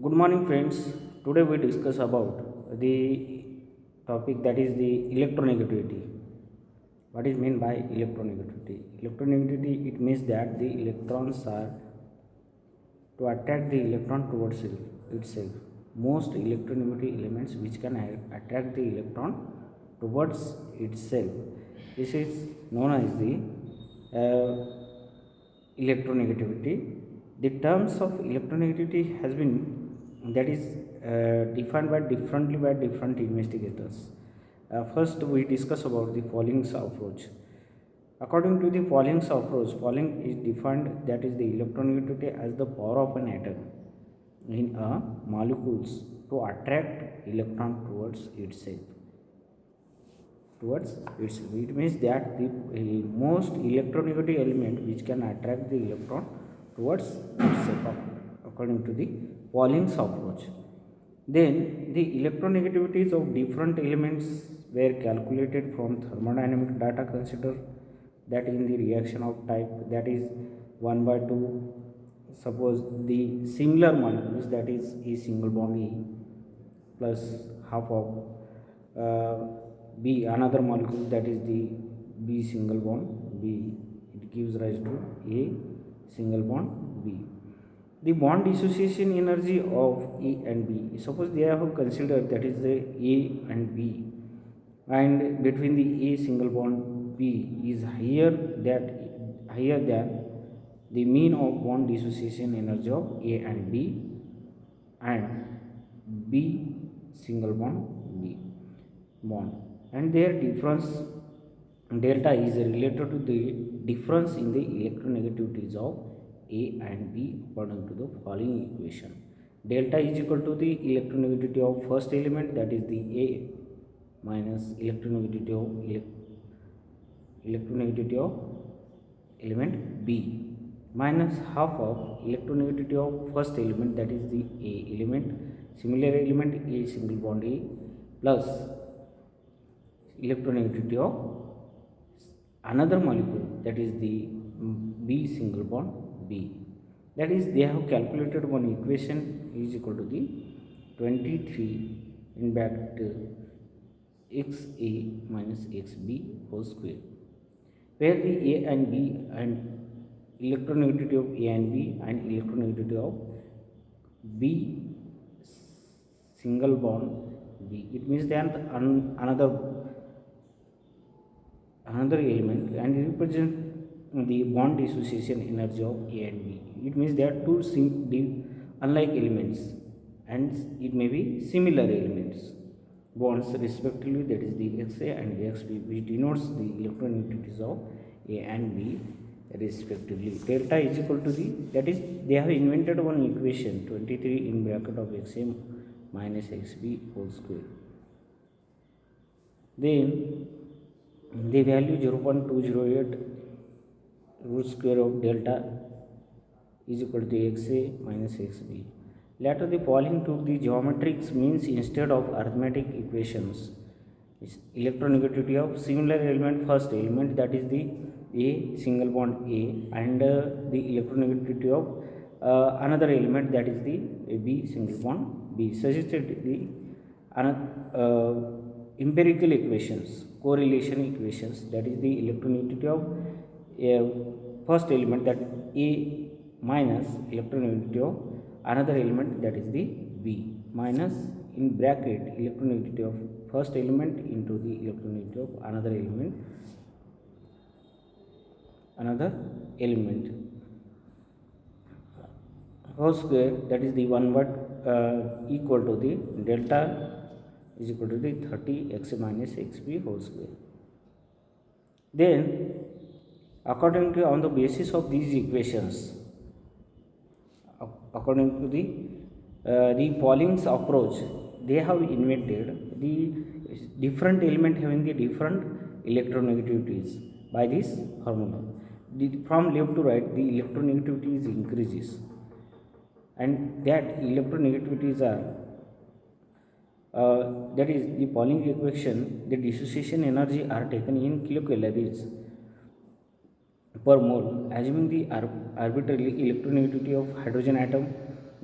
Good morning, friends. Today we discuss about the topic that is the electronegativity. What is meant by electronegativity? Electronegativity, it means that the electrons are to attract the electron towards itself. Most electronegativity elements which can attract the electron towards itself. This is known as the electronegativity. The terms of electronegativity has been that is defined by different investigators. First, we discuss about the Pauling's approach. According to the Pauling's approach, Pauling is defined that is the electronegativity as the power of an atom in a molecules to attract electron towards itself. It means that the most electronegative element which can attract the electron towards itself according to the Pauling's approach. Then the electronegativities of different elements were calculated from thermodynamic data. Consider that in the reaction of type that is 1 by 2, suppose the similar molecules that is A single bond E plus half of B another molecule that is the B single bond B, it gives rise to A single bond B. The bond dissociation energy of A and B, suppose they have considered that is the A and B, and between the A single bond B is higher than the mean of bond dissociation energy of A and B, and B single bond B bond, and their difference delta is related to the difference in the electronegativities of A and B according to the following equation. Delta is equal to the electronegativity of first element, that is the A, minus electronegativity of element B, minus half of electronegativity of first element, that is the A element, similar element A single bond A, plus electronegativity of another molecule, that is the B single bond B. That is, they have calculated one equation is equal to the 23 in bracket XA minus XB whole square, where the A and B and electronegativity of A and B and electronegativity of B single bond B. It means that another element and represent the bond dissociation energy of A and B. It means they are two unlike elements and it may be similar elements bonds respectively, that is the XA and XB, which denotes the electronegativities of A and B respectively. Delta is equal to the, that is, they have invented one equation 23 in bracket of XA minus XB whole square. Then the value 0.208 root square of delta is equal to XA minus XB. Later, the Pauling took the geometric means instead of arithmetic equations. Electronegativity of similar element, first element, that is the A single bond A, and the electronegativity of another element, that is the B single bond B, suggested the empirical equations, correlation equations, that is the electronegativity of first element, that A, minus electronegativity of another element, that is the B, minus in bracket electronegativity of first element into the electronegativity of another element whole square, that is the one word equal to the delta is equal to the 30 X minus XB whole square. Then according to, on the basis of these equations, according to the Pauling's approach, they have invented the different element having the different electronegativities by this formula. From left to right, the electronegativity increases, and that electronegativities are that is the Pauling equation. The dissociation energy are taken in kilocalories per mole, assuming the arbitrarily electronegativity of hydrogen atom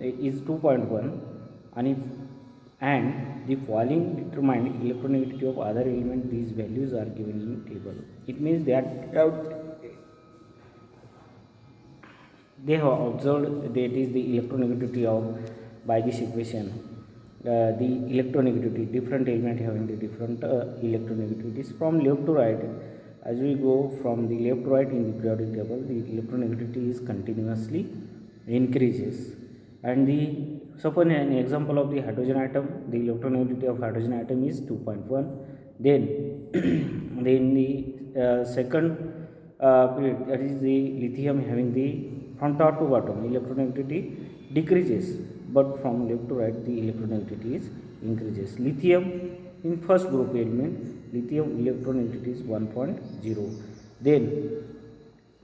is 2.1, and if and the following determined electronegativity of other element, these values are given in table. It means that they have observed that is the electronegativity of by this equation, the electronegativity different element having the different electronegativities from left to right. As we go from the left to right in the periodic table, the electronegativity is continuously increases. And the suppose an example of the hydrogen atom, the electronegativity of hydrogen atom is 2.1. Then then the second period, that is the lithium having the from top to bottom electronegativity decreases, but from left to right the electronegativity is increases. Lithium in first group element, lithium electronegativity is 1.0. Then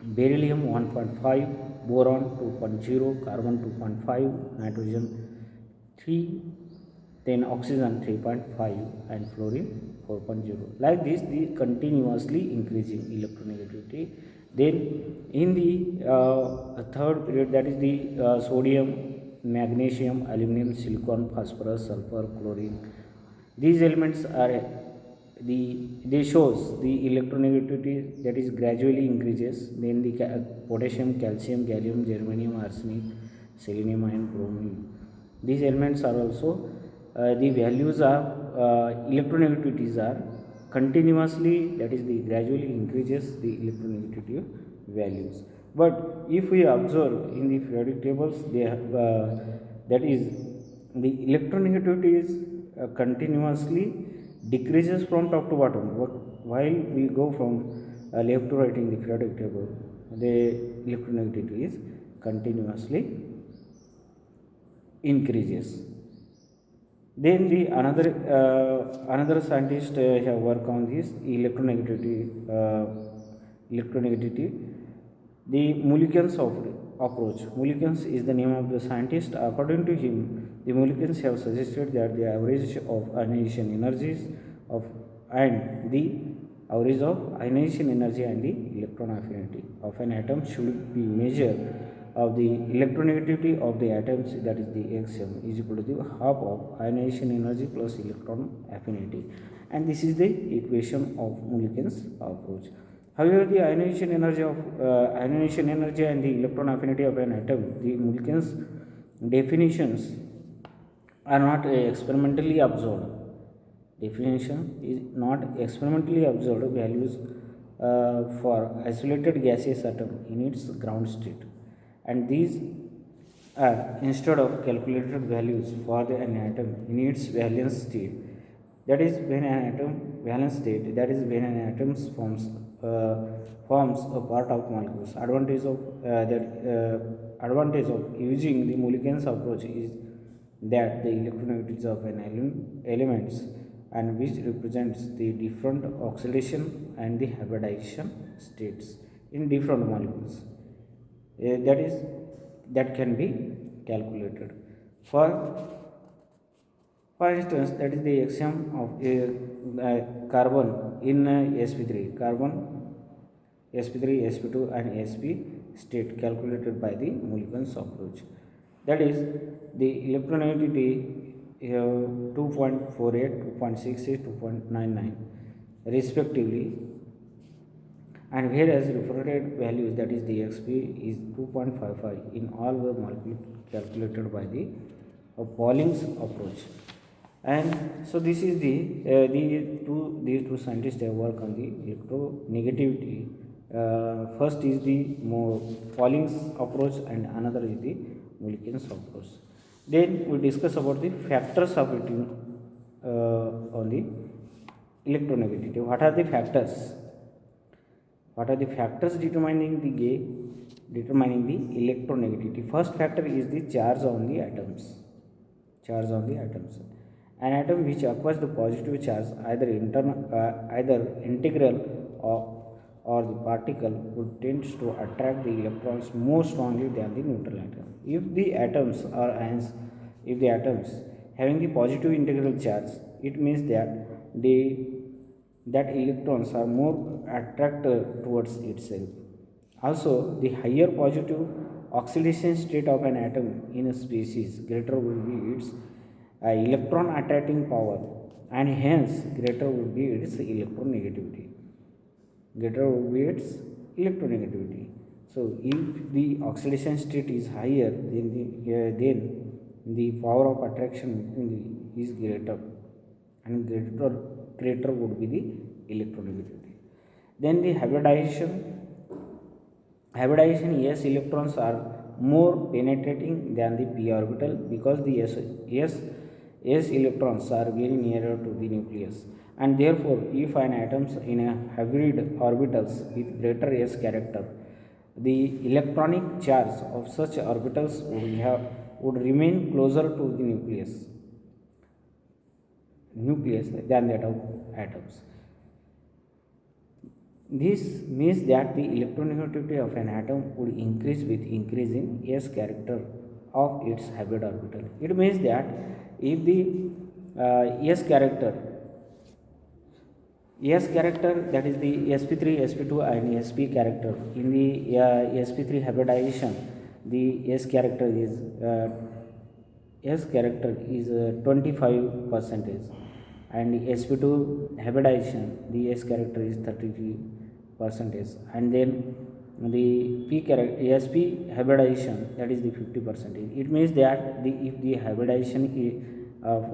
beryllium 1.5, boron 2.0, carbon 2.5, nitrogen 3, then oxygen 3.5, and fluorine 4.0. Like this, the continuously increasing electronegativity. Then in the third period, that is the sodium, magnesium, aluminum, silicon, phosphorus, sulfur, chlorine, these elements are they shows the electronegativity that is gradually increases. Then the potassium, calcium, gallium, germanium, arsenic, selenium, and bromine, these elements are also the values of electronegativities are continuously, that is the gradually increases the electronegativity values. But if we observe in the periodic tables, they have that is the electronegativity is continuously decreases from top to bottom. While we go from left to right in the periodic table, the electronegativity is continuously increases. Then the another scientist have worked on this electronegativity. The Mulliken's approach. Mulliken's is the name of the scientist. According to him, the Mullikens have suggested that the average of ionization energies of and the average of ionization energy and the electron affinity of an atom should be measured of the electronegativity of the atoms, that is the axiom, is equal to the half of ionization energy plus electron affinity, and this is the equation of Mulliken's approach. However, the ionization energy and the electron affinity of an atom, the Mulliken's definitions are not experimentally observed. Definition is not experimentally observed values for isolated gaseous atom in its ground state, and these are instead of calculated values for an atom in its valence state. That is when an atom valence state, that is when an atom forms a part of molecules. Advantage of using the Mulliken's approach is that the electronegativities of an elements, and which represents the different oxidation and the hybridization states in different molecules, that is that can be calculated. For instance, that is the axiom of carbon in sp3, carbon sp3, sp2, and sp state calculated by the Mulliken's approach. That is the electronegativity 2.48, 2.68, 2.99 respectively, and whereas reported values, that is the xp, is 2.55 in all the molecules calculated by the Pauling's approach. And so this is these two scientists have worked on the electronegativity. First is the Pauling's approach, and another is the Mulliken's approach. Then we discuss about the factors of it on the electronegativity. What are the factors? What are the factors determining the electronegativity? First factor is the charge on the atoms. Charge on the atoms. An atom which acquires the positive charge, either integral or the particle, would tend to attract the electrons more strongly than the neutral atom. If the atoms having the positive integral charge, it means that electrons are more attracted towards itself. Also, the higher positive oxidation state of an atom in a species, greater will be its electron attracting power, and hence greater would be its electronegativity. Greater would be its electronegativity. So if the oxidation state is higher, then the power of attraction is greater, and greater would be the electronegativity. Then the hybridization, yes, electrons are more penetrating than the p orbital, because the s electrons are very nearer to the nucleus, and therefore if an atoms in a hybrid orbitals with greater s character, the electronic charge of such orbitals would remain closer to the nucleus than that of atoms. This means that the electronegativity of an atom would increase with increase in s character of its hybrid orbital. It means that if the s character, that is the sp3, sp2 and sp character in the sp3 hybridization, the s character is 25 percentage, and sp2 hybridization the s character is 33 percentage, and then the p character sp hybridization, that is the 50 percentage. It means that if the hybridization of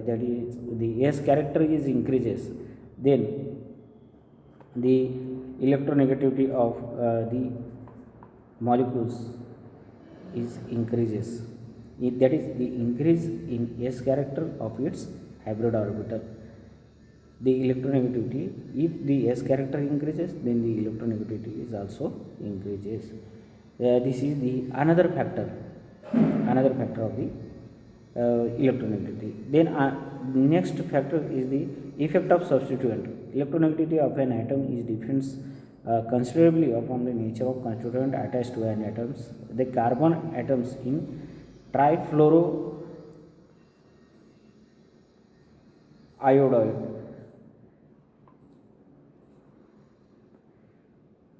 that is the s character is increases, then the electronegativity of the molecules is increases. That is the increase in s character of its hybrid orbital. The electronegativity, if the s character increases, then the electronegativity is also increases. This is the another factor of the electronegativity. Then next factor is the effect of substituent. Electronegativity of an atom is depends considerably upon the nature of constituent attached to an atoms. The carbon atoms in trifluoroiodide,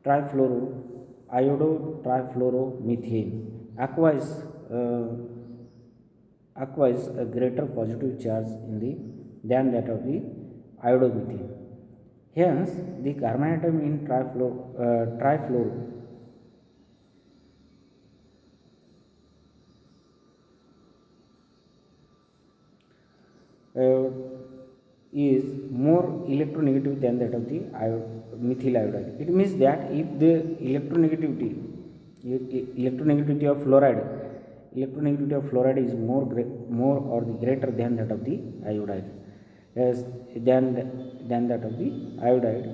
trifluoromethane acquires a greater positive charge than that of the iodomethane. Hence, the carbon atom in trifluoro is more electronegative than that of the methyl iodide. It means that if the electronegativity of fluoride is more or the greater than that of the iodide, than that of the iodide,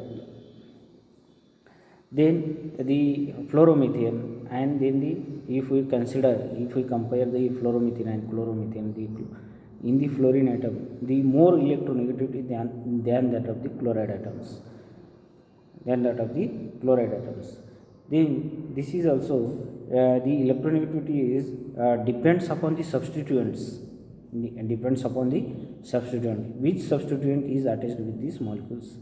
then the fluoromethane, and then if we compare the fluoromethane and chloromethane, in the fluorine atom, the more electronegativity than that of the chloride atoms. Then this is also the electronegativity is depends upon the substituents. Which substituent is attached with these molecules.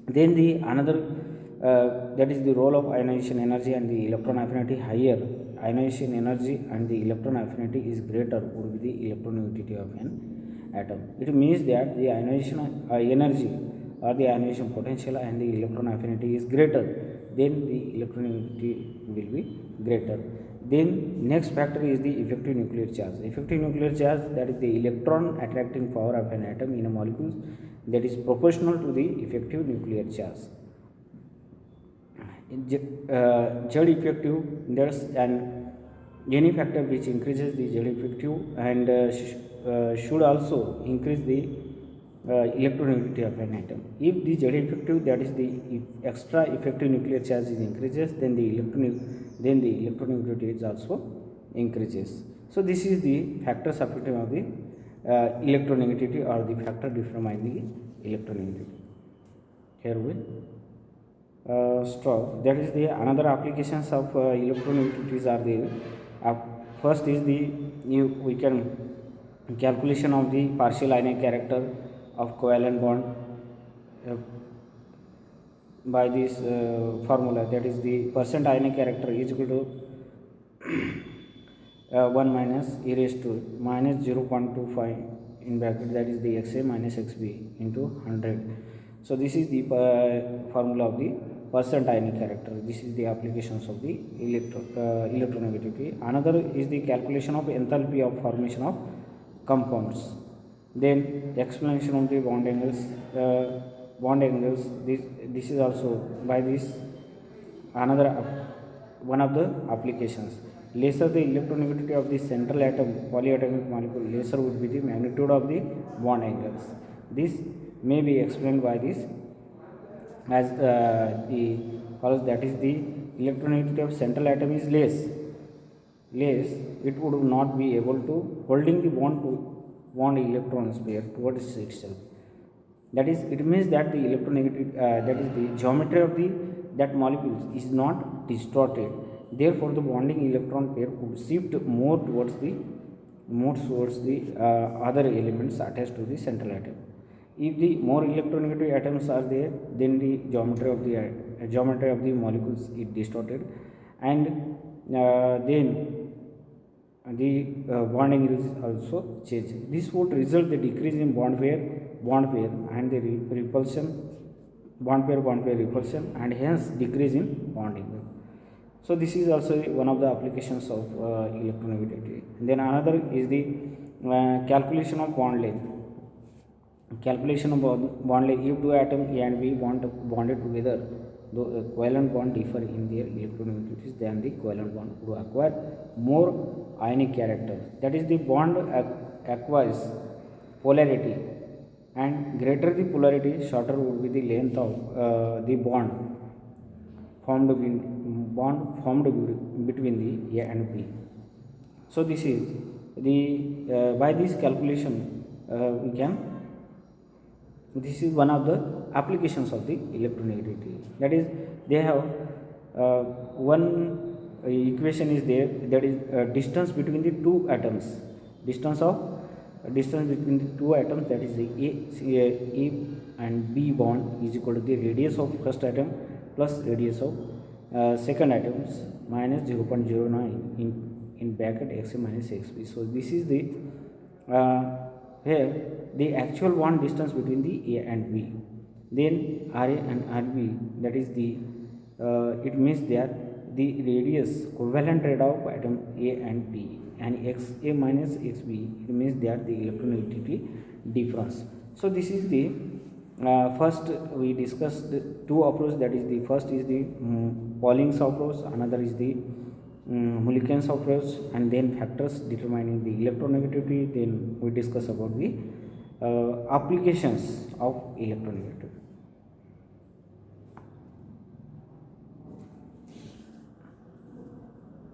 Then the another that is the role of ionization energy and the electron affinity. Higher ionization energy and the electron affinity is greater would be the electronegativity of an atom. It means that the ionization energy or the ionization potential and the electron affinity is greater, then the electronegativity will be greater. Then next factor is the effective nuclear charge. Effective nuclear charge, that is the electron attracting power of an atom in a molecule, that is proportional to the effective nuclear charge. Z effective, there's any factor which increases the Z effective and should also increase the electronegativity of an atom. If the Z effective, that is the extra effective nuclear charge is increases, then the electronegativity is also increases. So this is the factors affecting of the electronegativity, or the factor determining the electronegativity. Here we stop. That is the another applications of electronegativities are there. First is we can calculation of the partial ionic character of covalent bond. by this formula, that is the percent ionic character is equal to 1 minus e raised to minus 0.25 in bracket, that is the xa minus xb into 100. So this is the formula of the percent ionic character. This is the applications of the electronegativity. Another is the calculation of enthalpy of formation of compounds. Then explanation of the bond angles. This is also by this another one of the applications. Lesser the electronegativity of the central atom polyatomic molecule, lesser would be the magnitude of the bond angles. This may be explained by this as the follows, that is the electronegativity of central atom is less, it would not be able to holding the bond electrons pair towards itself. That is, it means that the electronegativity, that is the geometry of the that molecules is not distorted. Therefore, the bonding electron pair could shift more towards the other elements attached to the central atom. If the more electronegative atoms are there, then the geometry of the molecules is distorted, and then the bonding is also changed. This would result the decrease in bond pair, and the repulsion, bond pair repulsion, and hence decrease in bonding. So this is also one of the applications of electronegativity. Then another is the calculation of bond length. Calculation of bond length. If two atoms A and B bonded together, the covalent bond differ in their electronegativities than the covalent bond would acquire more ionic character. That is, the bond acquires polarity, and greater the polarity, shorter would be the length of the bond formed between the A and B. So this is the by this calculation we can. This is one of the applications of the electronegativity. That is, they have one equation is there, that is distance between the two atoms. Distance between the two atoms, that is the A and B bond, is equal to the radius of first atom plus radius of second atoms minus 0.09 in bracket xa minus xb. So this is the here the actual bond distance between the A and B. Then Ra and Rb, that is the it means that the radius covalent rate of atom A and B, and Xa minus Xb, it means that the electronegativity difference. So this is the first we discussed two approaches, that is the first is the Pauling's approach, another is the Mulliken's approach, and then factors determining the electronegativity. Then we discuss about the applications of electronegativity.